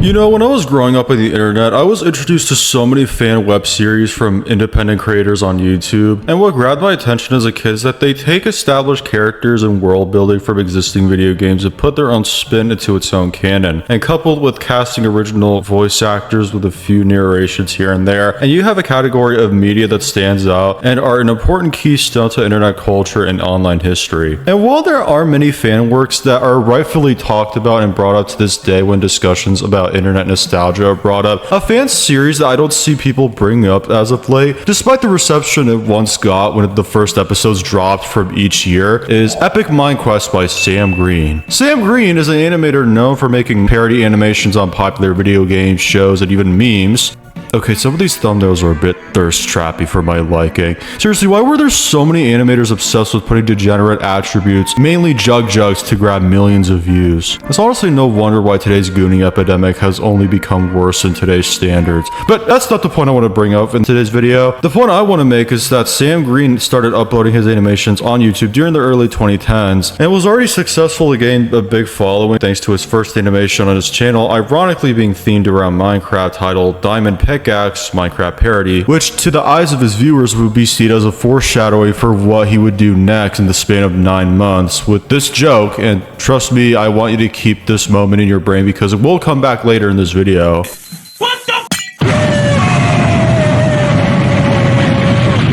You know, when I was growing up on the internet, I was introduced to so many fan web series from independent creators on YouTube, and what grabbed my attention as a kid is that they take established characters and world building from existing video games and put their own spin into its own canon, and coupled with casting original voice actors with a few narrations here and there, and you have a category of media that stands out and are an important keystone to internet culture and online history. And while there are many fan works that are rightfully talked about and brought up to this day when discussions about internet nostalgia are brought up, a fan series that I don't see people bring up as of late, despite the reception it once got when the first episodes dropped from each year, is Epic Minequest by Sam Green. Sam Green is an animator known for making parody animations on popular video games, shows, and even memes. Okay, some of these thumbnails are a bit thirst trappy for my liking. Seriously, why were there so many animators obsessed with putting degenerate attributes, mainly jugs, to grab millions of views? It's honestly no wonder why today's gooning epidemic has only become worse in today's standards. But that's not the point I want to bring up in today's video. The point I want to make is that Sam Green started uploading his animations on YouTube during the early 2010s, and was already successful to gain a big following thanks to his first animation on his channel, ironically being themed around Minecraft, titled Diamond Pickaxe Minecraft Parody, which to the eyes of his viewers would be seen as a foreshadowing for what he would do next in the span of 9 months with this joke. And trust me, I want you to keep this moment in your brain because it will come back later in this video.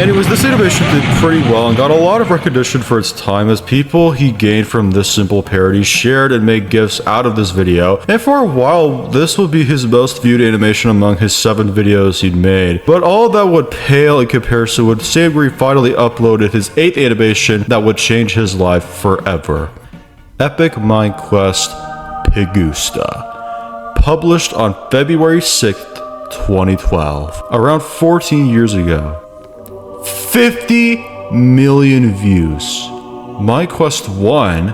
Anyways, this animation did pretty well and got a lot of recognition for its time, as people he gained from this simple parody shared and made gifs out of this video, and for a while this would be his most viewed animation among his 7 videos he'd made. But all that would pale in comparison when Sam Green finally uploaded his 8th animation that would change his life forever. Epic Minequest Pigusta, published on February 6th, 2012, around 14 years ago. 50 million views. Minequest 1?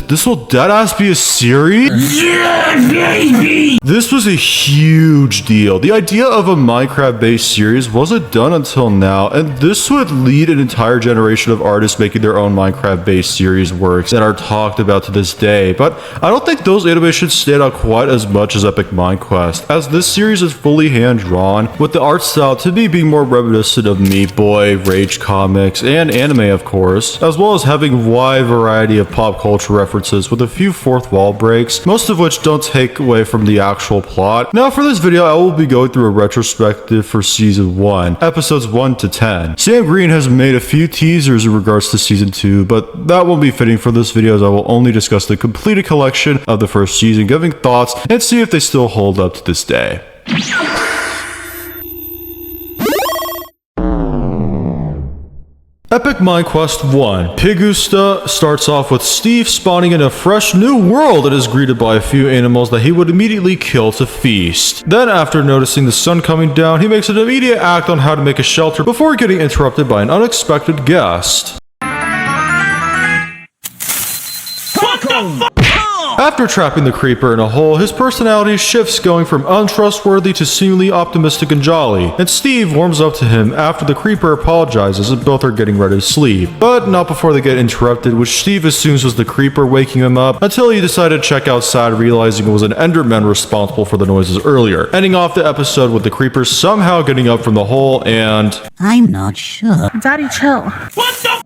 This will deadass be a series? Yeah, baby! This was a huge deal. The idea of a Minecraft-based series wasn't done until now, and this would lead an entire generation of artists making their own Minecraft-based series works that are talked about to this day. But I don't think those animations stand out quite as much as Epic Minequest, as this series is fully hand-drawn, with the art style to me being more reminiscent of Meat Boy, Rage comics, and anime of course, as well as having a wide variety of pop culture references with a few fourth wall breaks, most of which don't take away from the actual plot. Now for this video I will be going through a retrospective for season 1, episodes 1 to 10. Sam Green has made a few teasers in regards to season 2, but that won't be fitting for this video as I will only discuss the completed collection of the first season, giving thoughts and see if they still hold up to this day. Epic Minequest 1. Pigusta starts off with Steve spawning in a fresh new world and is greeted by a few animals that he would immediately kill to feast. Then after noticing the sun coming down, he makes an immediate act on how to make a shelter before getting interrupted by an unexpected guest. What the fuck? After trapping the creeper in a hole, his personality shifts, going from untrustworthy to seemingly optimistic and jolly, and Steve warms up to him after the creeper apologizes and both are getting ready to sleep, but not before they get interrupted, which Steve assumes was the creeper waking him up, until he decided to check outside, realizing it was an Enderman responsible for the noises earlier, ending off the episode with the creeper somehow getting up from the hole and... I'm not sure. Daddy, chill. What the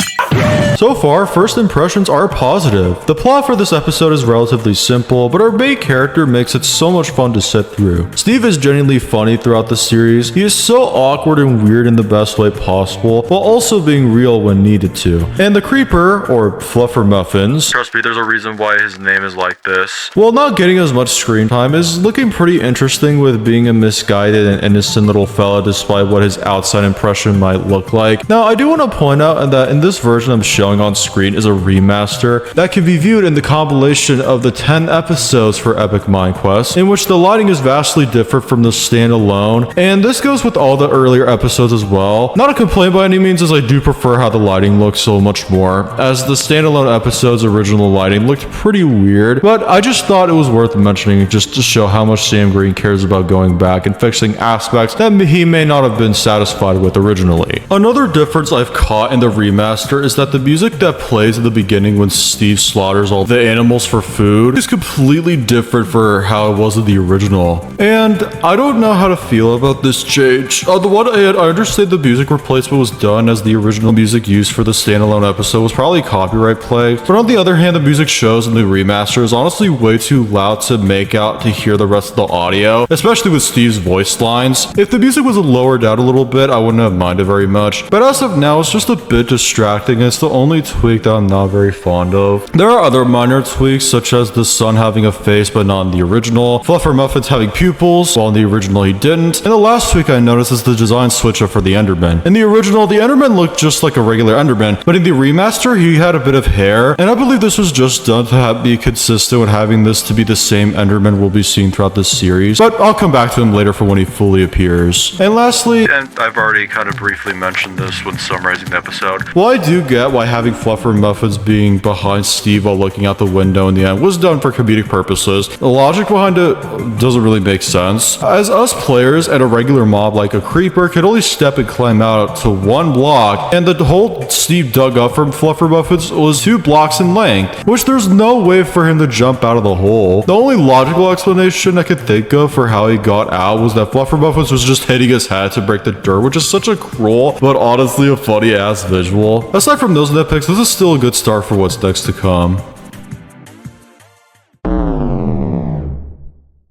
So far, first impressions are positive. The plot for this episode is relatively simple, but our main character makes it so much fun to sit through. Steve is genuinely funny throughout the series. He is so awkward and weird in the best way possible, while also being real when needed to. And the creeper, or Fluffermuffins, trust me, there's a reason why his name is like this, while not getting as much screen time, is looking pretty interesting with being a misguided and innocent little fella despite what his outside impression might look like. Now, I do want to point out that in this version I'm showing on screen is a remaster that can be viewed in the compilation of the 10 episodes for Epic Minequest, in which the lighting is vastly different from the standalone, and this goes with all the earlier episodes as well. Not a complaint by any means, as I do prefer how the lighting looks so much more, as the standalone episode's original lighting looked pretty weird, but I just thought it was worth mentioning just to show how much Sam Green cares about going back and fixing aspects that he may not have been satisfied with originally. Another difference I've caught in the remaster is that the the music that plays at the beginning when Steve slaughters all the animals for food is completely different for how it was in the original. And I don't know how to feel about this change. On the one hand, I understand the music replacement was done as the original music used for the standalone episode was probably copyright play, but on the other hand, the music shows in the remaster is honestly way too loud to make out to hear the rest of the audio, especially with Steve's voice lines. If the music was lowered down a little bit, I wouldn't have minded very much, but as of now, it's just a bit distracting and it's the only tweak that I'm not very fond of. There are other minor tweaks, such as the sun having a face but not in the original, Fluffermuffins having pupils while in the original he didn't, and the last tweak I noticed is the design switch up for the Enderman. In the original, the Enderman looked just like a regular Enderman, but in the remaster, he had a bit of hair, and I believe this was just done to be consistent with having this to be the same Enderman we'll be seeing throughout this series, but I'll come back to him later for when he fully appears. And lastly, and I've already kind of briefly mentioned this when summarizing the episode, while I do get why having Fluffermuffins being behind Steve while looking out the window in the end was done for comedic purposes, the logic behind it doesn't really make sense, as us players and a regular mob like a creeper could only step and climb out to one block, and the hole Steve dug up from Fluffermuffins was 2 blocks in length, which there's no way for him to jump out of the hole. The only logical explanation I could think of for how he got out was that Fluffermuffins was just hitting his head to break the dirt, which is such a cruel but honestly a funny ass visual. Aside from those nitpicks, this is still a good start for what's next to come.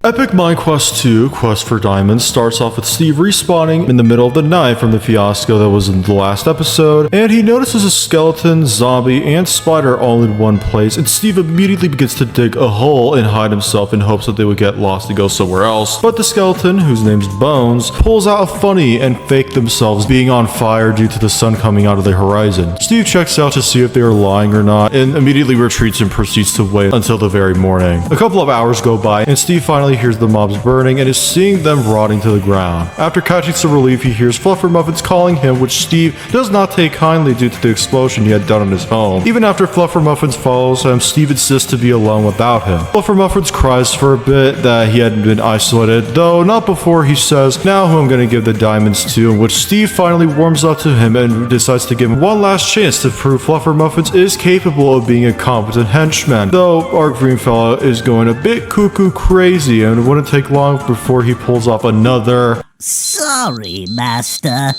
Epic Minequest 2, Quest for Diamonds, starts off with Steve respawning in the middle of the night from the fiasco that was in the last episode, and he notices a skeleton, zombie, and spider all in one place, and Steve immediately begins to dig a hole and hide himself in hopes that they would get lost and go somewhere else. But the skeleton, whose name's Bones, pulls out a funny and fake themselves being on fire due to the sun coming out of the horizon. Steve checks out to see if they are lying or not, and immediately retreats and proceeds to wait until the very morning. A couple of hours go by, and Steve finally hears the mobs burning and is seeing them rotting to the ground. After catching some relief, he hears Fluffermuffins calling him, which Steve does not take kindly due to the explosion he had done in his home. Even after Fluffermuffins follows him, Steve insists to be alone without him. Fluffermuffins cries for a bit that he had been isolated, though not before he says, "Now who I'm gonna give the diamonds to," in which Steve finally warms up to him and decides to give him one last chance to prove Fluffermuffins is capable of being a competent henchman, though our green fella is going a bit cuckoo crazy, and it wouldn't take long before he pulls off another "Sorry, Master."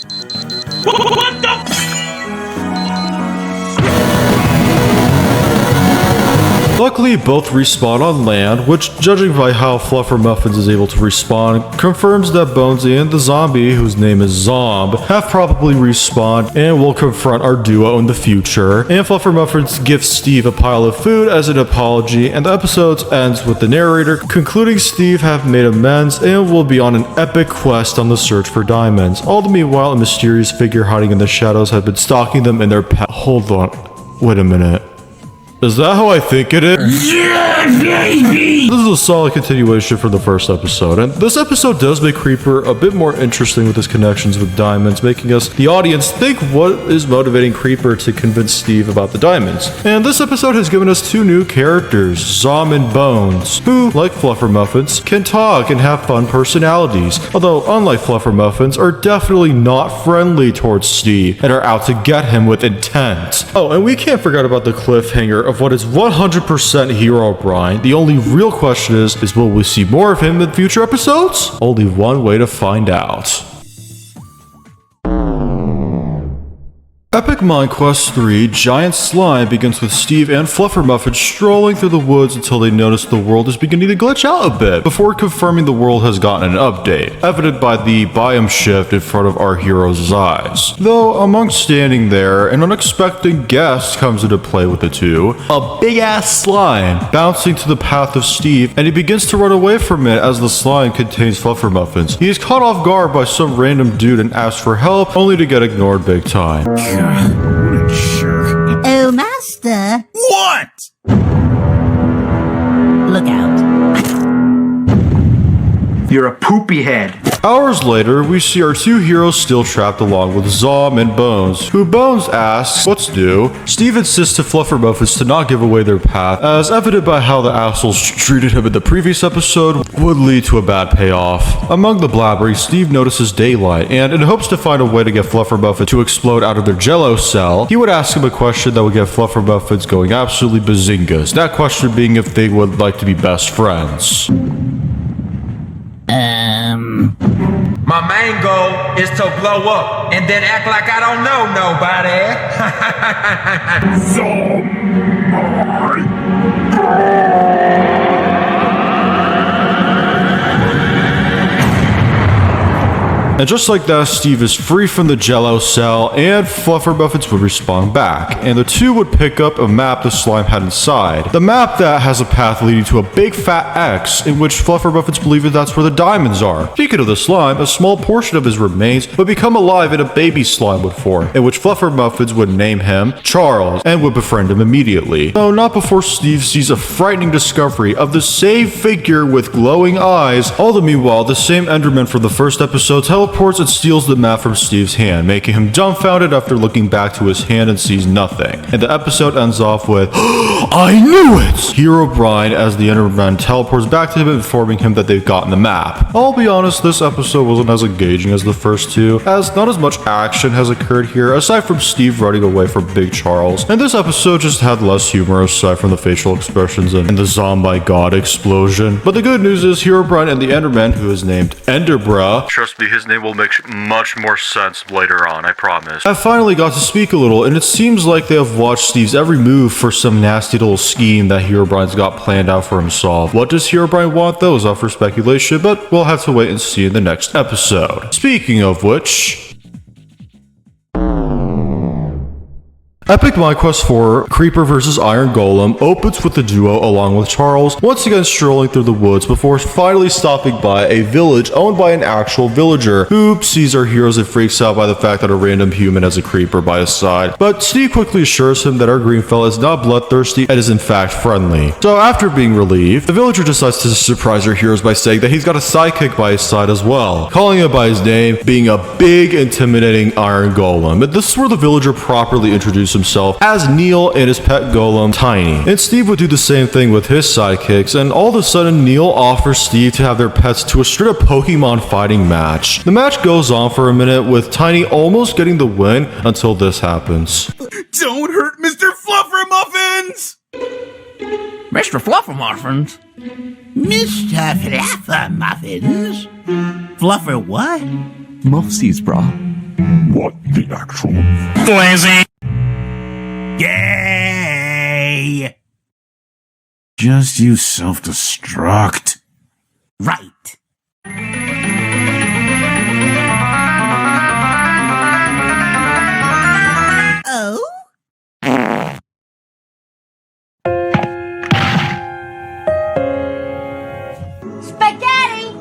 What the? Luckily, both respawn on land, which, judging by how Fluffermuffins is able to respawn, confirms that Bonesy and the zombie, whose name is Zomb, have probably respawned and will confront our duo in the future. And Fluffermuffins gives Steve a pile of food as an apology, and the episode ends with the narrator concluding Steve have made amends and will be on an epic quest on the search for diamonds. All the meanwhile, a mysterious figure hiding in the shadows has been stalking them in their path. Hold on. Wait a minute. Is that how I think it is? Yeah, baby! This is a solid continuation from the first episode, and this episode does make Creeper a bit more interesting with his connections with diamonds, making us, the audience, think what is motivating Creeper to convince Steve about the diamonds. And this episode has given us 2 new characters, Zom and Bones, who, like Fluffermuffins, can talk and have fun personalities, although unlike Fluffermuffins, are definitely not friendly towards Steve and are out to get him with intent. Oh, and we can't forget about the cliffhanger of what is 100% Herobrine. The only real question is will we see more of him in future episodes? Only one way to find out. Epic Minequest 3 Giant Slime begins with Steve and Fluffermuffin strolling through the woods until they notice the world is beginning to glitch out a bit, before confirming the world has gotten an update, evident by the biome shift in front of our hero's eyes. Though, among standing there, an unexpected guest comes into play with the two, a big-ass slime, bouncing to the path of Steve, and he begins to run away from it as the slime contains Fluffermuffins. He is caught off guard by some random dude and asks for help, only to get ignored big time. What a jerk. Oh, Master. What? Look out. You're a poopy head. Hours later, we see our two heroes still trapped along with Zom and Bones, who Bones asks what's new. Steve insists to Fluffermuffins to not give away their path, as evident by how the assholes treated him in the previous episode would lead to a bad payoff. Among the blabbering, Steve notices daylight, and in hopes to find a way to get Fluffermuffin to explode out of their jello cell, he would ask him a question that would get Fluffermuffins going absolutely bazingas. That question being if they would like to be best friends. My main goal is to blow up and then act like I don't know nobody. And just like that, Steve is free from the jello cell, and Fluffermuffins would respawn back, and the two would pick up a map the slime had inside. The map that has a path leading to a big fat X, in which Fluffermuffins believe that that's where the diamonds are. Speaking of the slime, a small portion of his remains would become alive and a baby slime would form, in which Fluffermuffins would name him Charles, and would befriend him immediately. Though not before Steve sees a frightening discovery of the same figure with glowing eyes. All the meanwhile, the same Enderman from the first episode teleports and steals the map from Steve's hand, making him dumbfounded after looking back to his hand and sees nothing. And the episode ends off with, I knew it! Herobrine, as the Enderman teleports back to him, informing him that they've gotten the map. I'll be honest, this episode wasn't as engaging as the first two, as not as much action has occurred here, aside from Steve running away from Big Charles. And this episode just had less humor aside from the facial expressions and the zombie god explosion. But the good news is Herobrine and the Enderman, who is named Enderbra, trust me, his name will make much more sense later on, I promise, I finally got to speak a little, and it seems like they have watched Steve's every move for some nasty little scheme that Herobrine's got planned out for himself. What does Herobrine want though is up for speculation, but we'll have to wait and see in the next episode. Speaking of which, Epic Minequest 4 Creeper vs Iron Golem opens with the duo along with Charles once again strolling through the woods before finally stopping by a village owned by an actual villager who sees our heroes and freaks out by the fact that a random human has a creeper by his side. But Steve quickly assures him that our green fella is not bloodthirsty and is in fact friendly. So after being relieved, the villager decides to surprise our heroes by saying that he's got a sidekick by his side as well, calling him by his name, being a big intimidating iron golem. And this is where the villager properly introduced himself as Neil and his pet golem, Tiny. And Steve would do the same thing with his sidekicks, and all of a sudden Neil offers Steve to have their pets to a straight up Pokemon fighting match. The match goes on for a minute with Tiny almost getting the win until this happens. Don't hurt Mr. Fluffermuffins! Mr. Fluffermuffins? Mr. Fluffermuffins? Fluffer what? Muffsies, brah. What the actual? Lazy! Yay! Just use self-destruct. Right. Oh? Spaghetti!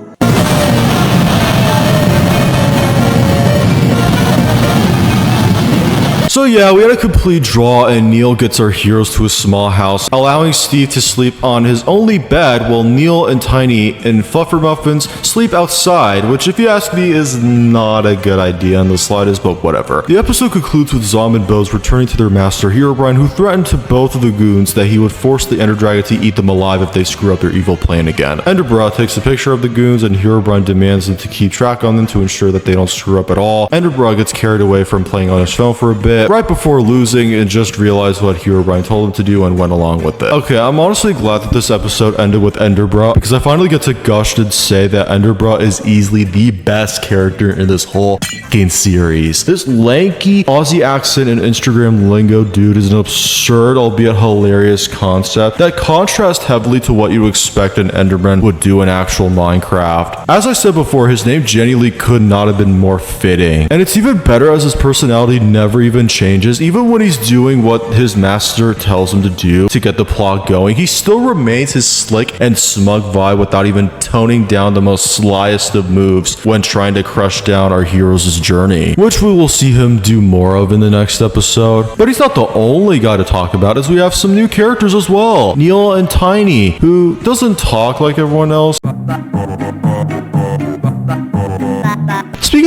So yeah, we had a complete draw and Neil gets our heroes to a small house, allowing Steve to sleep on his only bed while Neil and Tiny and Fluffermuffins sleep outside, which if you ask me is not a good idea in the slightest, but whatever. The episode concludes with Zom and Bones returning to their master Herobrine, who threatened to both of the goons that he would force the Ender Dragon to eat them alive if they screw up their evil plan again. Enderbra takes a picture of the goons and Herobrine demands them to keep track on them to ensure that they don't screw up at all. Enderbra gets carried away from playing on his phone for a bit, right before losing and just realized what Herobrine told him to do and went along with it. Okay, I'm honestly glad that this episode ended with Enderbra because I finally get to gush and say that Enderbra is easily the best character in this whole fucking series. This lanky Aussie accent and Instagram lingo dude is an absurd, albeit hilarious concept that contrasts heavily to what you expect an Enderman would do in actual Minecraft. As I said before, his name genuinely could not have been more fitting. And it's even better as his personality never even changes. Even when he's doing what his master tells him to do to get the plot going, he still remains his slick and smug vibe without even toning down the most slyest of moves when trying to crush down our heroes' journey, which we will see him do more of in the next episode. But he's not the only guy to talk about, as we have some new characters as well. Neil and Tiny, who doesn't talk like everyone else.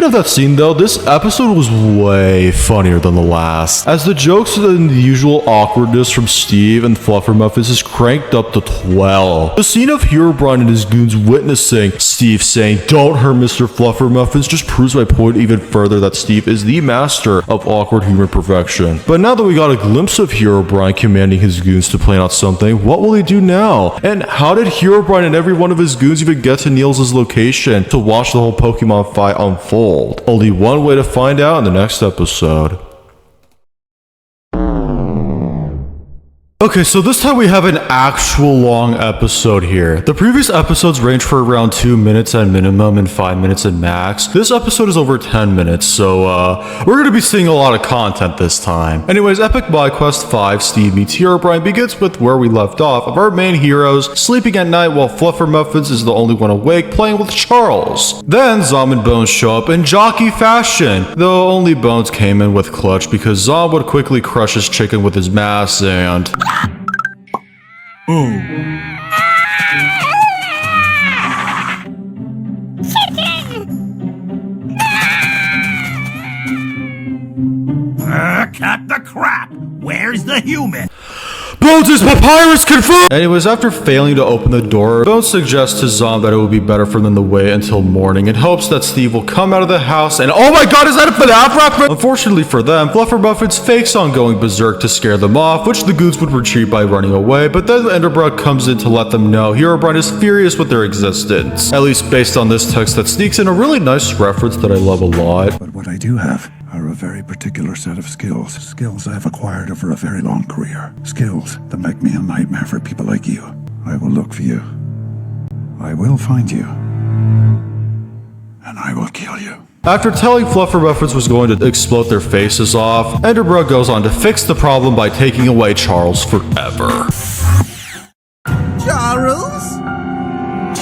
Speaking of that scene though, this episode was way funnier than the last, as the jokes and the usual awkwardness from Steve and Fluffermuffins is cranked up to 12. The scene of Herobrine and his goons witnessing Steve saying, "Don't hurt Mr. Fluffermuffins," just proves my point even further that Steve is the master of awkward humor perfection. But now that we got a glimpse of Herobrine commanding his goons to plan out something, what will he do now? And how did Herobrine and every one of his goons even get to Niels' location to watch the whole Pokemon fight unfold? Only one way to find out in the next episode. Okay, so this time we have an actual long episode here. The previous episodes range for around 2 minutes at minimum and 5 minutes at max. This episode is over 10 minutes, so we're going to be seeing a lot of content this time. Anyways, Epic Minequest 5 Steve meets Herobrine begins with where we left off of our main heroes sleeping at night while Fluffermuffins is the only one awake playing with Charles. Then Zom and Bones show up in jockey fashion, though only Bones came in with Clutch because Zom would quickly crush his chicken with his mass and... Cut the crap! Where's the human? Bones' papyrus confirmed! Anyways, after failing to open the door, Bones suggests to Zom that it would be better for them to wait until morning in hopes that Steve will come out of the house and oh my god, is that a FNAF reference? Unfortunately for them, Fluffermuffins fakes on going berserk to scare them off, which the goons would retreat by running away, but then Enderbrook comes in to let them know Herobrine is furious with their existence. At least based on this text that sneaks in a really nice reference that I love a lot. But what I do have are a very particular set of skills. Skills I've acquired over a very long career. Skills that make me a nightmare for people like you. I will look for you. I will find you. And I will kill you. After telling Fluffermuffins was going to explode their faces off, Enderbrook goes on to fix the problem by taking away Charles forever. Charles?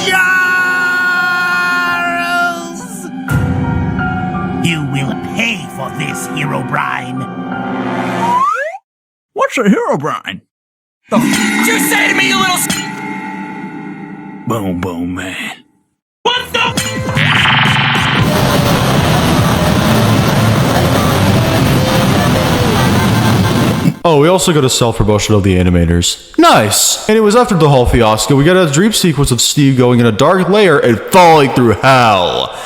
Charles! You will pay for this, Herobrine. What's a Herobrine? What you say to me, you little Boom, boom, man. What the? Oh, we also got a self-promotion of the animators. Nice! Anyways, after the whole fiasco, we get a dream sequence of Steve going in a dark lair and falling through hell,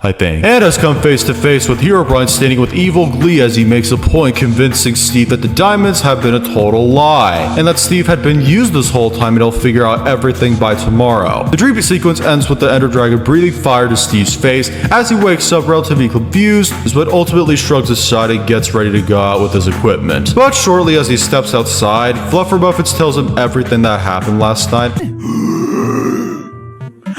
I think. And has come face to face with Herobrine standing with evil glee as he makes a point convincing Steve that the diamonds have been a total lie, and that Steve had been used this whole time and he'll figure out everything by tomorrow. The dream sequence ends with the Ender Dragon breathing fire to Steve's face as he wakes up relatively confused, but ultimately shrugs aside and gets ready to go out with his equipment. But shortly as he steps outside, Fluffermuffins tells him everything that happened last night.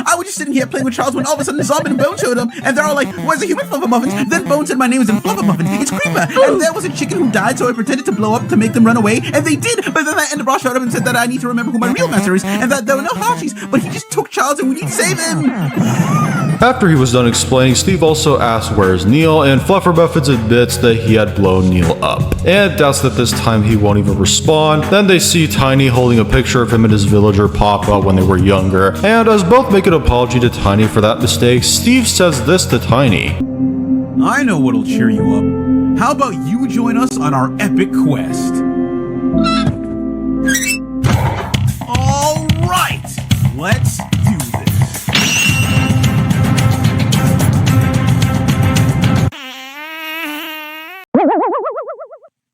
I was just sitting here playing with Charles when all of a sudden Zom and Bones showed up, and they're all like, "Where's the human Fluffermuffins?" Then Bones said, "My name isn't Fluffermuffins, it's Creeper." And there was a chicken who died, so I pretended to blow up to make them run away, and they did. But then that Enderbrook showed up and said that I need to remember who my real master is, and that there were no Harshies, but he just took Charles and we need to save him. After he was done explaining, Steve also asks where's Neil, and Fluffermuffins admits that he had blown Neil up, and doubts that this time he won't even respond. Then they see Tiny holding a picture of him and his villager pop up when they were younger, and as both make an apology to Tiny for that mistake, Steve says this to Tiny. I know what'll cheer you up. How about you join us on our epic quest? All right, let's do this.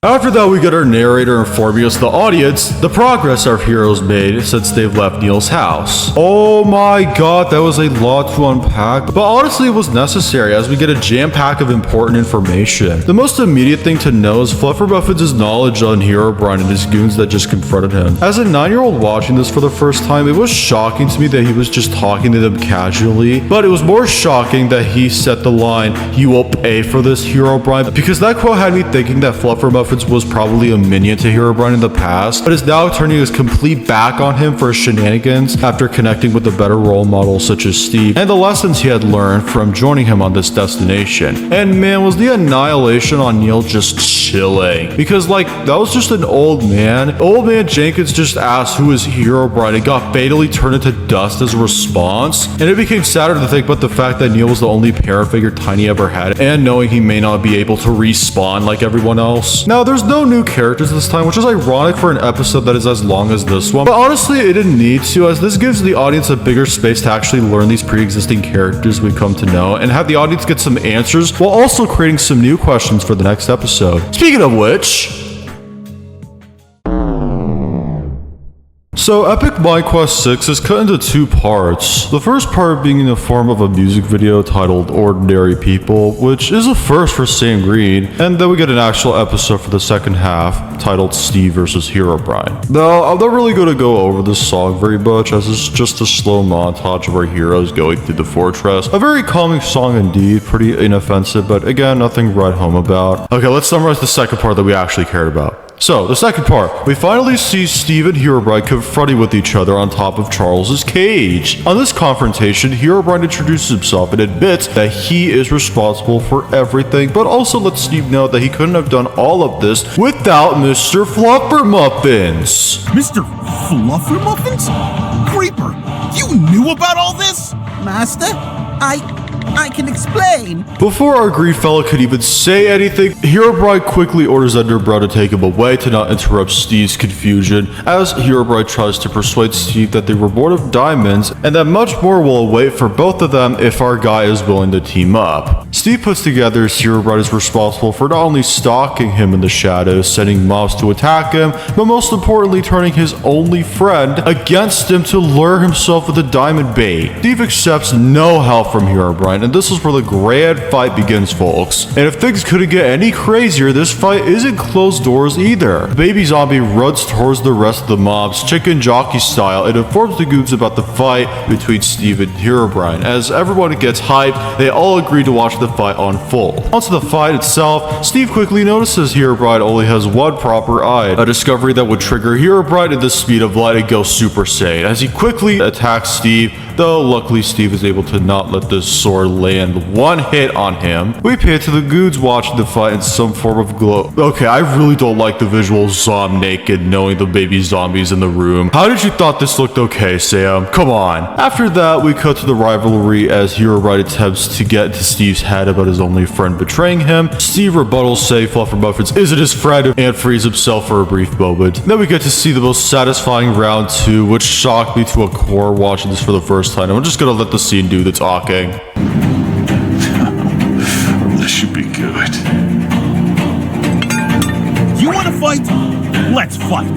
After that, we get our narrator informing us, the audience, the progress our heroes made since they've left Neil's house. Oh my god, that was a lot to unpack, but honestly it was necessary as we get a jam pack of important information. The most immediate thing to know is Fluffermuffins' knowledge on Herobrine and his goons that just confronted him. As a 9-year-old watching this for the first time, it was shocking to me that he was just talking to them casually, but it was more shocking that he set the line, "You will pay for this, Herobrine," because that quote had me thinking that Fluffermuffins Muffins was probably a minion to Herobrine in the past, but is now turning his complete back on him for his shenanigans after connecting with a better role model such as Steve and the lessons he had learned from joining him on this destination. And man, was the annihilation on Neil just chilling, because like that was just an old man. Old man Jenkins just asked who is Herobrine and got fatally turned into dust as a response, and it became sadder to think about the fact that Neil was the only parent figure Tiny ever had, and knowing he may not be able to respawn like everyone else. Now there's no new characters this time, which is ironic for an episode that is as long as this one, but honestly it didn't need to, as this gives the audience a bigger space to actually learn these pre-existing characters we come to know and have the audience get some answers while also creating some new questions for the next episode. Speaking of which, so Epic Minequest 6 is cut into two parts. The first part being in the form of a music video titled Ordinary People, which is a first for Sam Green, and then we get an actual episode for the second half titled Steve vs. Herobrine. Now, I'm not really going to go over this song very much, as it's just a slow montage of our heroes going through the fortress. A very calming song indeed, pretty inoffensive, but again, nothing to write home about. Okay, let's summarize the second part that we actually cared about. So, the second part, we finally see Steve and Herobrine confronting with each other on top of Charles's cage. On this confrontation, Herobrine introduces himself and admits that he is responsible for everything, but also lets Steve know that he couldn't have done all of this without Mr. Fluffer Muffins. Mr. Fluffer Muffins? Creeper, you knew about all this? Master, I can explain. Before our grief fella could even say anything, Herobrine quickly orders Enderbrow to take him away to not interrupt Steve's confusion, as Herobrine tries to persuade Steve that they were born of diamonds and that much more will await for both of them if our guy is willing to team up. Steve puts together as Herobrine is responsible for not only stalking him in the shadows, sending mobs to attack him, but most importantly turning his only friend against him to lure himself with a diamond bait. Steve accepts no help from Herobrine, and this is where the grand fight begins, folks. And if things couldn't get any crazier, this fight isn't closed doors either. The baby zombie runs towards the rest of the mobs, chicken jockey style, and informs the goobs about the fight between Steve and Herobrine. As everyone gets hyped, they all agree to watch the fight unfold. Onto the fight itself, Steve quickly notices Herobrine only has one proper eye, a discovery that would trigger Herobrine at the speed of light and go Super Saiyan, as he quickly attacks Steve, though luckily Steve is able to not let this sword land one hit on him. We pay to the goons watching the fight in some form of glow. Okay, I really don't like the visual Zom naked knowing the baby zombies in the room. How did you thought this looked okay, Sam? Come on. After that, we cut to the rivalry as Herobrine attempts to get into Steve's head about his only friend betraying him. Steve rebuttals saying Fluffer Muffins isn't his friend and frees himself for a brief moment. Then we get to see the most satisfying round 2, which shocked me to a core watching this for the first time. I'm just gonna let the scene do the talking. This should be good. You want to fight? Let's fight.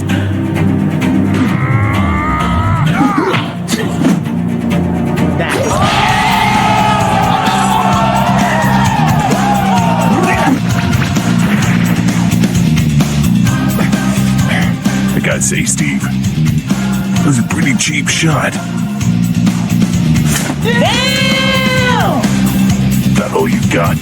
I gotta say, Steve, that was a pretty cheap shot. Damn! That all you got?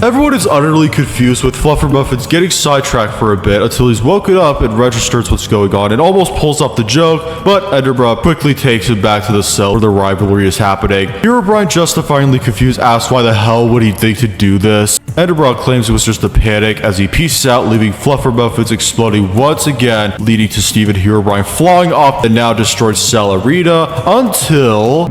Everyone is utterly confused with Fluffer Muffins getting sidetracked for a bit until he's woken up and registers what's going on and almost pulls up the joke, but Enderbrow quickly takes him back to the cell where the rivalry is happening. Herobrine, justifyingly confused, asks why the hell would he think to do this. Enderbrow claims it was just a panic as he pieces out, leaving Fluffer Muffins exploding once again, leading to Steve and Herobrine flying off the now destroyed cell arena until...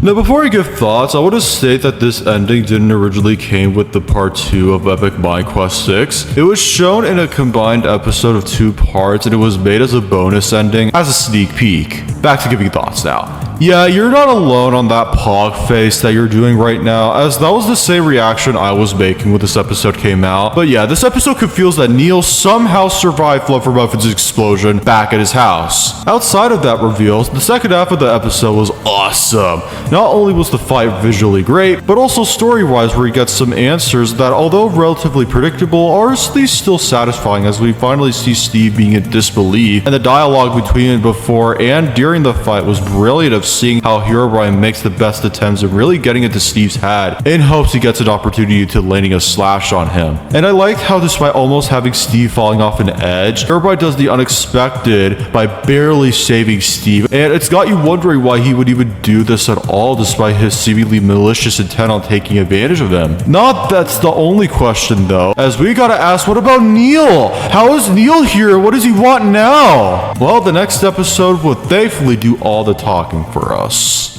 Now, before I give thoughts, I want to state that this ending didn't originally came with the part 2 of Epic Minequest 6. It was shown in a combined episode of 2 parts, and it was made as a bonus ending as a sneak peek. Back to giving thoughts now. Yeah, you're not alone on that pog face that you're doing right now, as that was the same reaction I was making when this episode came out. But yeah, this episode confirms that Neil somehow survived Fluffermuffin's explosion back at his house. Outside of that reveal, the second half of the episode was awesome. Not only was the fight visually great, but also story-wise where he gets some answers that, although relatively predictable, are at least still satisfying as we finally see Steve being in disbelief, and the dialogue between him before and during the fight was brilliant of seeing how Herobrine makes the best attempts and really getting into Steve's head in hopes he gets an opportunity to landing a slash on him. And I liked how despite almost having Steve falling off an edge, Herobrine does the unexpected by barely saving Steve, and it's got you wondering why he would even do this at all despite his seemingly malicious intent on taking advantage of him. Not that's the only question though, as we gotta ask, what about Neil? How is Neil here? What does he want now? Well, the next episode will thankfully do all the talking for us.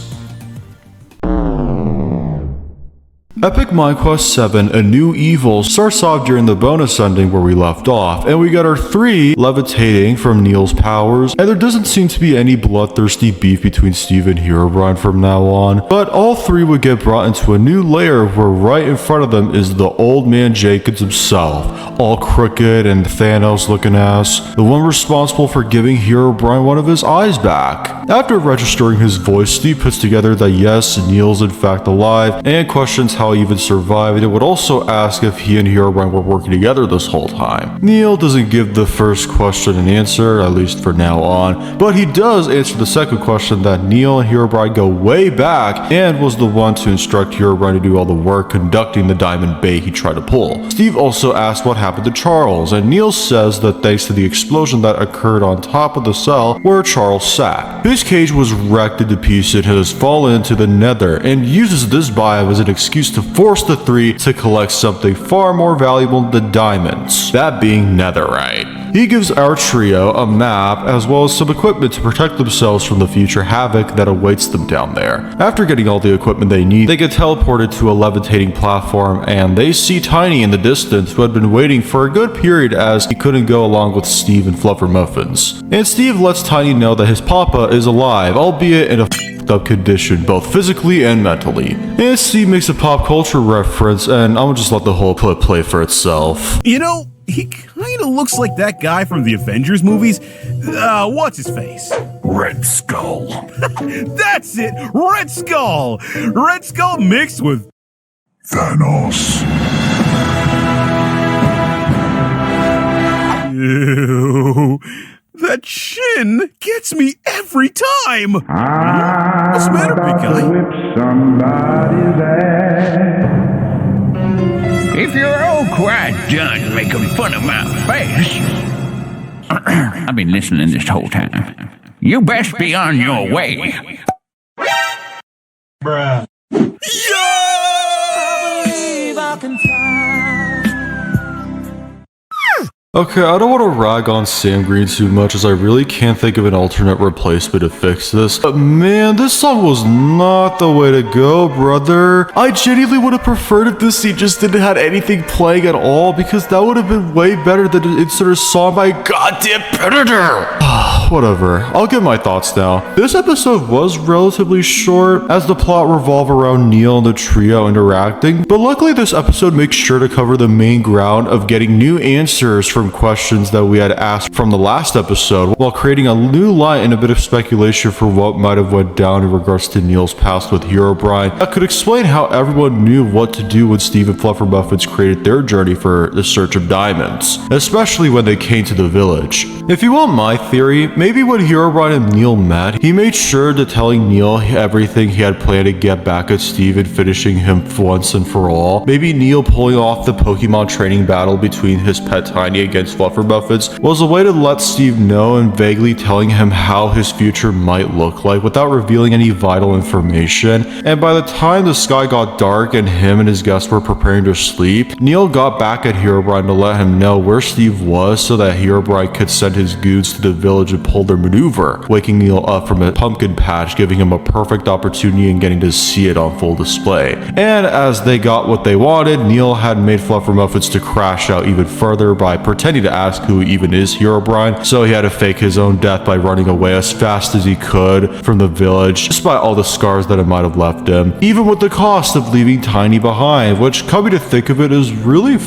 Epic Minequest 7, A New Evil, starts off during the bonus ending where we left off, and we got our 3 levitating from Neil's powers, and there doesn't seem to be any bloodthirsty beef between Steve and Herobrine from now on, but all 3 would get brought into a new layer where right in front of them is the old man Jenkins himself, all crooked and Thanos looking ass, the one responsible for giving Herobrine one of his eyes back. After registering his voice, Steve puts together that yes, Neil's in fact alive, and questions how he even survived, and it would also ask if he and Herobrine were working together this whole time. Neil doesn't give the first question an answer, at least for now on, but he does answer the second question that Neil and Herobrine go way back and was the one to instruct Herobrine to do all the work conducting the diamond bait he tried to pull. Steve also asks what happened to Charles, and Neil says that thanks to the explosion that occurred on top of the cell where Charles sat, his cage was wrecked into pieces and has fallen into the nether, and uses this biome as an excuse to force the 3 to collect something far more valuable than diamonds, that being netherite. He gives our trio a map as well as some equipment to protect themselves from the future havoc that awaits them down there. After getting all the equipment they need, they get teleported to a levitating platform, and they see Tiny in the distance, who had been waiting for a good period as he couldn't go along with Steve and Fluffermuffins. And Steve lets Tiny know that his papa is alive, albeit in a up condition, both physically and mentally. And Steve makes a pop culture reference, and I'm gonna just let the whole clip play for itself. You know, he kind of looks like that guy from the Avengers movies. What's his face? Red Skull. That's it! Red Skull! Red Skull mixed with Thanos. Ew. That chin gets me every time! What's the matter, big guy? If you're all quite done making fun of my face, I've been listening this whole time. You best be on your way. Bruh. Okay, I don't want to rag on Sam Green too much as I really can't think of an alternate replacement to fix this, but man, this song was not the way to go, brother. I genuinely would have preferred if this scene just didn't have anything playing at all, because that would have been way better than to insert a song by a goddamn predator. Whatever, I'll give my thoughts now. This episode was relatively short as the plot revolved around Neil and the trio interacting, but luckily this episode makes sure to cover the main ground of getting new answers from questions that we had asked from the last episode, while creating a new line and a bit of speculation for what might have went down in regards to Neil's past with Herobrine that could explain how everyone knew what to do when Steve and Fluffermuffins created their journey for the search of diamonds, especially when they came to the village. If you want my theory, maybe when Herobrine and Neil met, he made sure to telling Neil everything he had planned to get back at Steve and finishing him once and for all. Maybe Neil pulling off the Pokemon training battle between his pet Tiny against Fluffermuffins was a way to let Steve know and vaguely telling him how his future might look like without revealing any vital information. And by the time the sky got dark and him and his guests were preparing to sleep, Neil got back at Herobrine to let him know where Steve was so that Herobrine could send his goons to the village and pull their maneuver, waking Neil up from a pumpkin patch, giving him a perfect opportunity and getting to see it on full display. And as they got what they wanted, Neil had made Fluffermuffins to crash out even further by pretending to ask who even is Herobrine, so he had to fake his own death by running away as fast as he could from the village, despite all the scars that it might have left him, even with the cost of leaving Tiny behind, which, coming to think of it, is really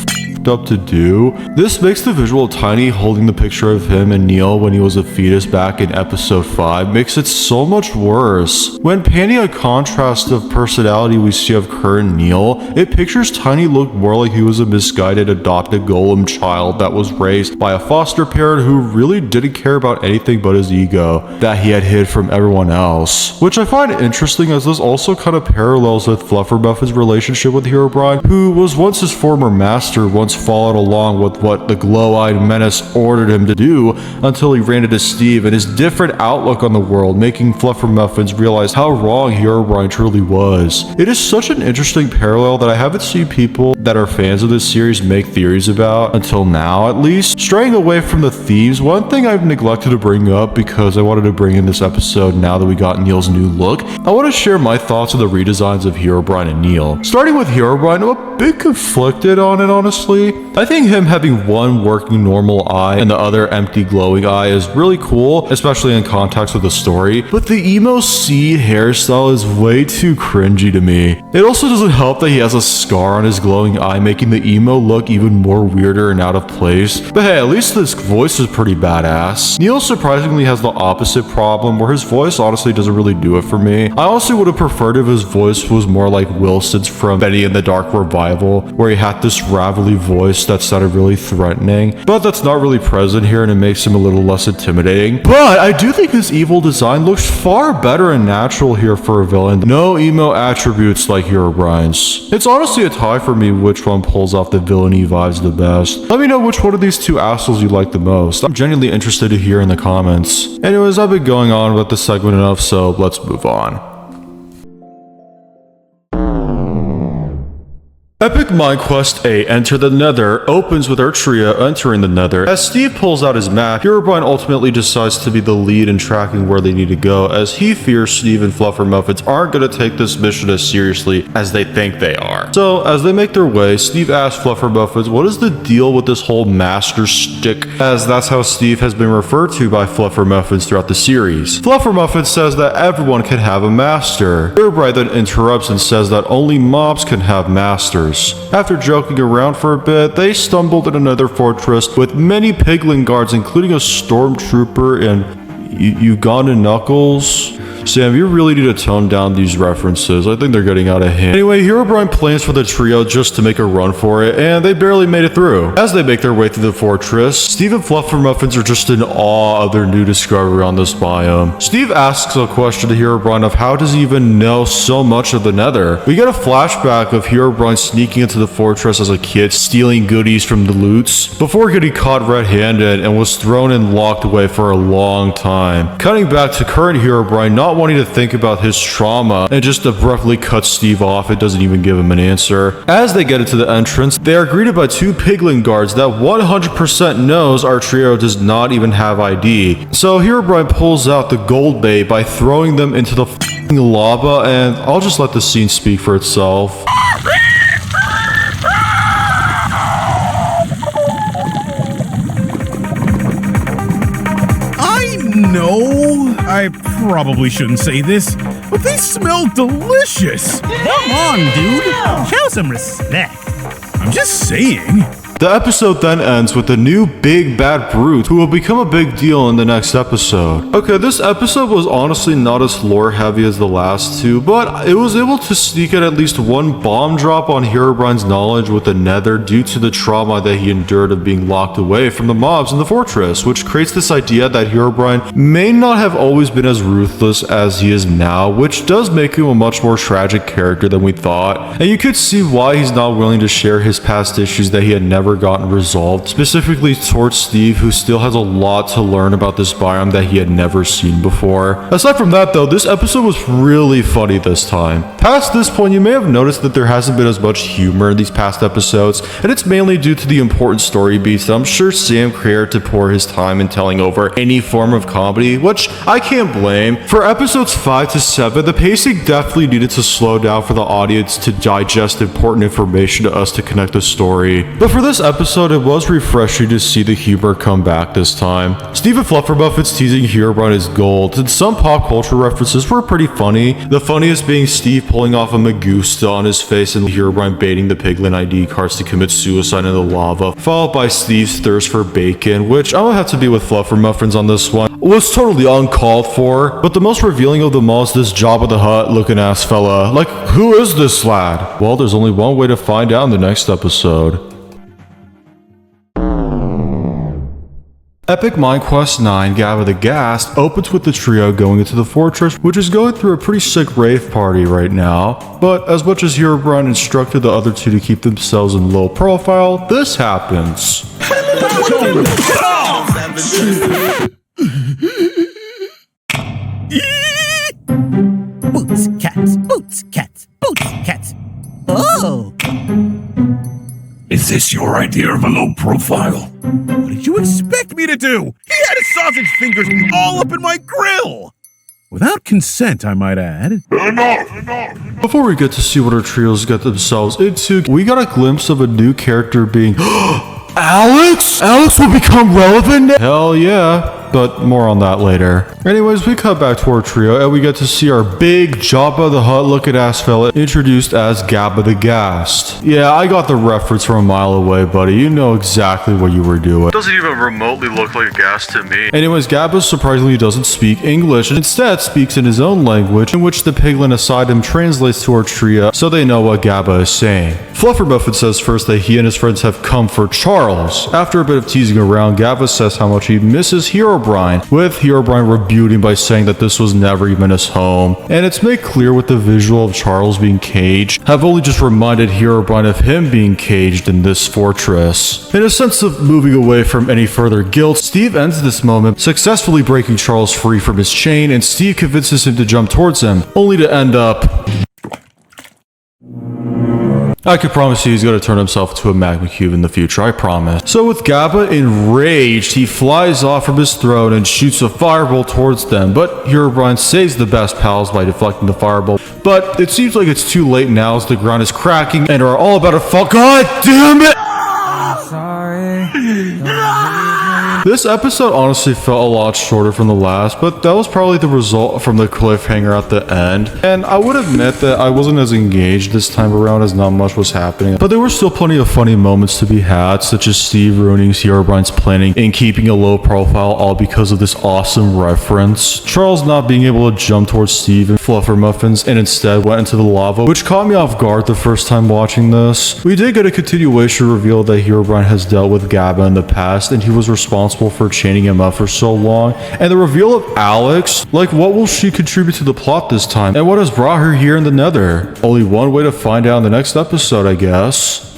up to do. This makes the visual of Tiny holding the picture of him and Neil when he was a fetus back in episode 5 makes it so much worse. When painting a contrast of personality we see of Kurt and Neil, it pictures Tiny look more like he was a misguided adopted golem child that was raised by a foster parent who really didn't care about anything but his ego that he had hid from everyone else, which I find interesting as this also kind of parallels with Fluffermuffin's relationship with Herobrine, who was once his former master, once followed along with what the glow-eyed menace ordered him to do until he ran into Steve and his different outlook on the world, making Fluffermuffins realize how wrong Herobrine truly was. It is such an interesting parallel that I haven't seen people that are fans of this series make theories about until now, at least. Straying away from the themes, one thing I've neglected to bring up because I wanted to bring in this episode now that we got Neil's new look, I want to share my thoughts on the redesigns of Herobrine and Neil. Starting with Herobrine, I'm a bit conflicted on it, honestly. I think him having one working normal eye and the other empty glowing eye is really cool, especially in context with the story, but the emo seed hairstyle is way too cringy to me. It also doesn't help that he has a scar on his glowing eye, making the emo look even more weirder and out of place. But hey, at least this voice is pretty badass. Neil surprisingly has the opposite problem, where his voice honestly doesn't really do it for me. I honestly would have preferred if his voice was more like Wilson's from Benny and the Dark Revival, where he had this ravelly voice that sounded really threatening, but that's not really present here and it makes him a little less intimidating. But I do think his evil design looks far better and natural here for a villain. No emo attributes like Herobrine's. It's honestly a tie for me which one pulls off the villainy vibes the best. Let me know which one of these two assholes you like the most. I'm genuinely interested to hear in the comments. Anyways, I've been going on with this segment enough, so let's move on. Epic Minequest 8 Enter the Nether opens with our trio entering the Nether. As Steve pulls out his map, Herobrine ultimately decides to be the lead in tracking where they need to go, as he fears Steve and Fluffermuffins aren't going to take this mission as seriously as they think they are. So, as they make their way, Steve asks Fluffermuffins what is the deal with this whole master shtick, as that's how Steve has been referred to by Fluffermuffins throughout the series. Fluffermuffins says that everyone can have a master. Herobrine then interrupts and says that only mobs can have masters. After joking around for a bit, they stumbled in another fortress with many piglin guards, including a stormtrooper and Ugandan Knuckles. Sam, you really need to tone down these references. I think they're getting out of hand. Anyway, Herobrine plans for the trio just to make a run for it, and they barely made it through. As they make their way through the fortress, Steve and Fluffermuffins are just in awe of their new discovery on this biome. Steve asks a question to Herobrine of how does he even know so much of the Nether. We get a flashback of Herobrine sneaking into the fortress as a kid, stealing goodies from the loots, before getting caught red-handed and was thrown and locked away for a long time. Cutting back to current Herobrine not wanting to think about his trauma and just abruptly cuts Steve off. It doesn't even give him an answer. As they get into the entrance, they are greeted by two piglin guards that 100% knows our trio does not even have ID. So Herobrine pulls out the gold bait by throwing them into the f***ing lava, and I'll just let the scene speak for itself. No, I probably shouldn't say this, but they smell delicious. Come on, dude. Show some respect. I'm just saying. The episode then ends with a new big bad brute who will become a big deal in the next episode. Okay, this episode was honestly not as lore heavy as the last two, but it was able to sneak in at least one bomb drop on Herobrine's knowledge with the Nether due to the trauma that he endured of being locked away from the mobs in the fortress, which creates this idea that Herobrine may not have always been as ruthless as he is now, which does make him a much more tragic character than we thought. And you could see why he's not willing to share his past issues that he had never never gotten resolved, specifically towards Steve, who still has a lot to learn about this biome that he had never seen before. Aside from that though, this episode was really funny this time. Past this point, you may have noticed that there hasn't been as much humor in these past episodes, and it's mainly due to the important story beats that I'm sure Sam cared to pour his time in telling over any form of comedy, which I can't blame. For episodes 5 to 7, the pacing definitely needed to slow down for the audience to digest important information to us to connect the story. But for this episode, it was refreshing to see the humor come back this time. Steve and Fluffermuffins teasing Herobrine is gold, and some pop culture references were pretty funny. The funniest being Steve pulling off a Magusta on his face and Herobrine baiting the Piglin ID cards to commit suicide in the lava, followed by Steve's thirst for bacon, which I'm gonna have to be with Fluffermuffins on this one. Was totally uncalled for, but the most revealing of them all is this Jabba the Hutt looking ass fella. Like, who is this lad? Well, there's only one way to find out in the next episode. Epic Minequest 9 Gabba the Gassed opens with the trio going into the fortress, which is going through a pretty sick rave party right now. But as much as Herobrine instructed the other two to keep themselves in low profile, this happens. Boots, cats, boots, cats, boots, cats. Oh! Is this your idea of a low profile? What did you expect me to do? He had his sausage fingers all up in my grill! Without consent, I might add. Before we get to see what our trios get themselves into, we got a glimpse of a new character being Alex? Alex will become relevant now? Hell yeah, but more on that later. Anyways, we cut back to our trio and we get to see our big Jabba the Hutt looking ass fella introduced as Gabba the Gassed. Yeah, I got the reference from a mile away, buddy. You know exactly what you were doing. Doesn't even remotely look like a gas to me. Anyways, Gabba surprisingly doesn't speak English and instead speaks in his own language, in which the piglin aside him translates to our trio so they know what Gabba is saying. Fluffermuffin says first that he and his friends have come for Charles. After a bit of teasing around, Gabba says how much he misses Herobrine, with Herobrine rebuting by saying that this was never even his home. And it's made clear with the visual of Charles being caged, have only just reminded Herobrine of him being caged in this fortress. In a sense of moving away from any further guilt, Steve ends this moment successfully breaking Charles free from his chain, and Steve convinces him to jump towards him, only to end up... I can promise you he's going to turn himself into a magma cube in the future, I promise. So with Gabba enraged, he flies off from his throne and shoots a fireball towards them, but Herobrine saves the best pals by deflecting the fireball. But it seems like it's too late now as the ground is cracking and are all about to fall. God damn it! This episode honestly felt a lot shorter from the last, but that was probably the result from the cliffhanger at the end. And I would admit that I wasn't as engaged this time around as not much was happening, but there were still plenty of funny moments to be had, such as Steve ruining Herobrine's planning and keeping a low profile all because of this awesome reference. Charles not being able to jump towards Steve and Fluffermuffins and instead went into the lava, which caught me off guard the first time watching this. We did get a continuation reveal that Herobrine has dealt with Gabba in the past and he was responsible for chaining him up for so long, and the reveal of Alex, like what will she contribute to the plot this time, and what has brought her here in the Nether? Only one way to find out in the next episode, I guess.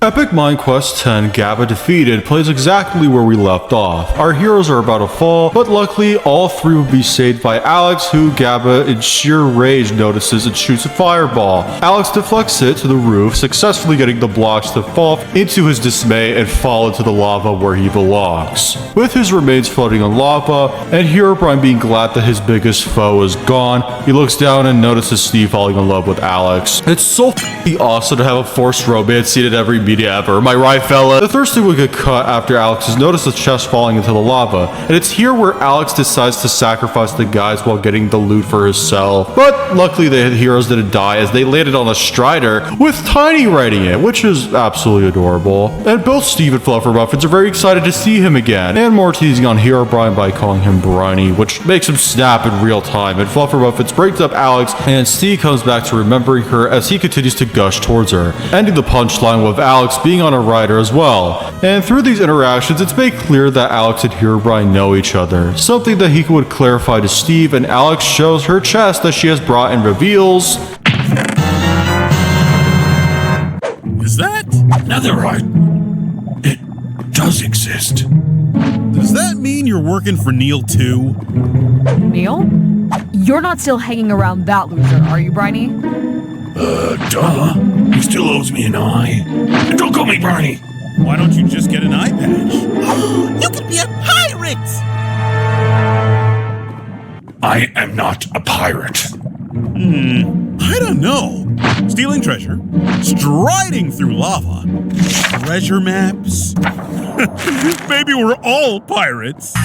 Epic Minequest 10 Gabba Defeated plays exactly where we left off. Our heroes are about to fall, but luckily all three will be saved by Alex, who Gabba in sheer rage notices and shoots a fireball. Alex deflects it to the roof, successfully getting the blocks to fall into his dismay and fall into the lava where he belongs. With his remains floating on lava, and Herobrine being glad that his biggest foe is gone, he looks down and notices Steve falling in love with Alex. It's so f***ing awesome to have a forced romance scene at every media ever. Am I right, fella? The third scene will get cut after Alex has noticed the chest falling into the lava, and it's here where Alex decides to sacrifice the guys while getting the loot for his cell. But luckily the heroes didn't die as they landed on a Strider with Tiny riding it, which is absolutely adorable. And both Steve and Fluffermuffins are very excited to see him again, and more teasing on Herobrine by calling him Briny, which makes him snap in real time, and Fluffermuffins breaks up Alex, and Steve comes back to remembering her as he continues to gush towards her, ending the punchline with Alex being on a rider as well. And through these interactions, it's made clear that Alex and Herobrine know each other, something that he would clarify to Steve, and Alex shows her chest that she has brought and reveals is that? Netherite. It does exist. Does that mean you're working for Neil too? Neil? You're not still hanging around that loser, are you, Briny? Duh. He still owes me an eye. And don't call me Barney. Why don't you just get an eye patch? You could be a pirate! I am not a pirate. I don't know. Stealing treasure, striding through lava, treasure maps. Maybe we're all pirates.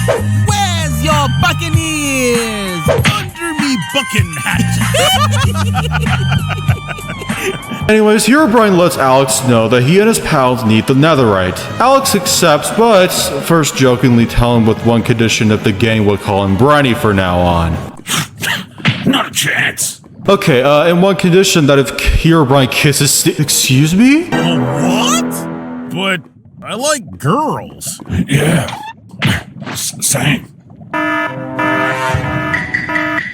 Where's your buccaneers? Under me bucking hat. Anyways, Herobrine lets Alex know that he and his pals need the netherite. Alex accepts, but first jokingly tell him with one condition that the gang will call him Briny from now on. Not a chance. Okay, and one condition that if Herobrine kisses excuse me? What? But I like girls. Yeah. Same.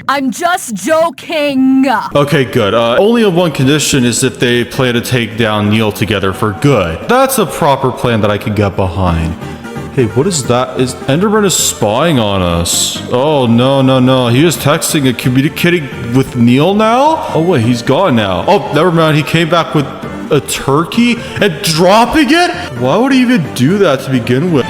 I'm just joking. Okay, good. Only of one condition is if they plan to take down Neil together for good. That's a proper plan that I can get behind. Hey, what is that? Is Enderman is spying on us? Oh, no. He was texting and communicating with Neil now? Oh, wait, he's gone now. Oh, never mind. He came back with a turkey and dropping it? Why would he even do that to begin with?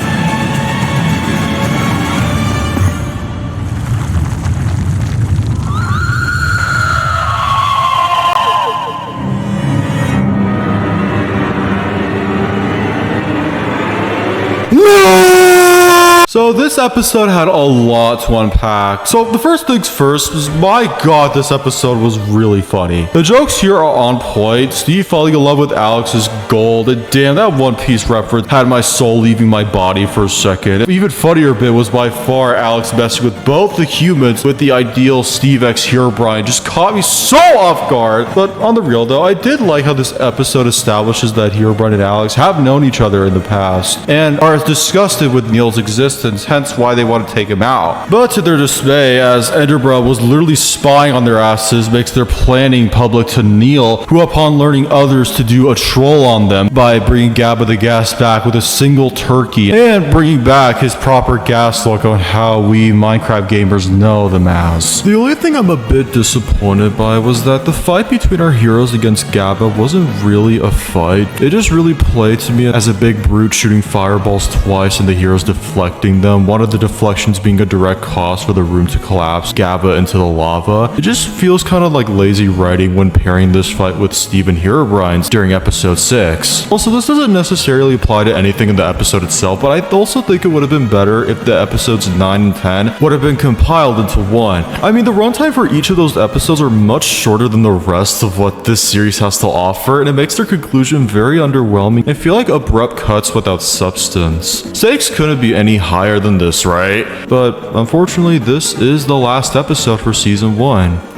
So this episode had a lot to unpack. So the first things first was, my god, this episode was really funny. The jokes here are on point. Steve falling in love with Alex is gold. And damn, that One Piece reference had my soul leaving my body for a second. Even funnier bit was by far Alex messing with both the humans with the ideal Steve X Herobrine. Just caught me so off guard. But on the real though, I did like how this episode establishes that Herobrine and Alex have known each other in the past and are disgusted with Neil's existence, hence why they want to take him out. But to their dismay, as Enderbra was literally spying on their asses, makes their planning public to Neil, who upon learning others to do a troll on them by bringing Gabba the Gas back with a single turkey and bringing back his proper gas look on how we Minecraft gamers know them as. The only thing I'm a bit disappointed by was that the fight between our heroes against Gabba wasn't really a fight. It just really played to me as a big brute shooting fireballs twice and the heroes deflecting them, one of the deflections being a direct cause for the room to collapse Gabba into the lava. It just feels kind of like lazy writing when pairing this fight with Steve and Herobrine's during episode 6. Also, this doesn't necessarily apply to anything in the episode itself, but I also think it would have been better if the episodes 9 and 10 would have been compiled into one. I mean, the runtime for each of those episodes are much shorter than the rest of what this series has to offer, and it makes their conclusion very underwhelming and feel like abrupt cuts without substance. Stakes couldn't be any higher than this, right? But unfortunately, this is the last episode for season 1.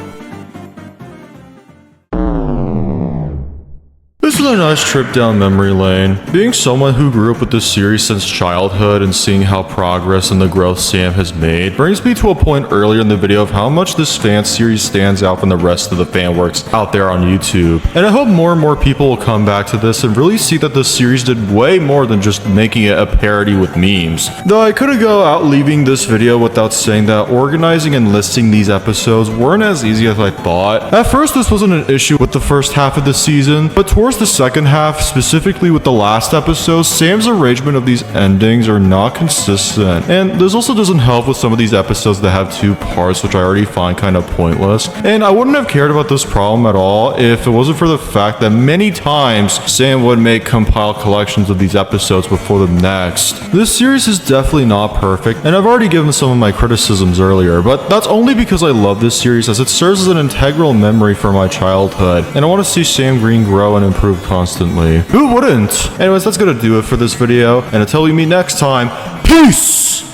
This is a nice trip down memory lane. Being someone who grew up with this series since childhood and seeing how progress and the growth Sam has made brings me to a point earlier in the video of how much this fan series stands out from the rest of the fan works out there on YouTube. And I hope more and more people will come back to this and really see that this series did way more than just making it a parody with memes. Though I couldn't go out leaving this video without saying that organizing and listing these episodes weren't as easy as I thought. At first, this wasn't an issue with the first half of the season, but towards the second half, specifically with the last episode, Sam's arrangement of these endings are not consistent. And this also doesn't help with some of these episodes that have 2 parts, which I already find kind of pointless. And I wouldn't have cared about this problem at all if it wasn't for the fact that many times Sam would make compiled collections of these episodes before the next. This series is definitely not perfect, and I've already given some of my criticisms earlier, but that's only because I love this series as it serves as an integral memory for my childhood, and I want to see Sam Green grow and improve constantly. Who wouldn't? Anyways, that's gonna do it for this video, and until we meet next time, peace!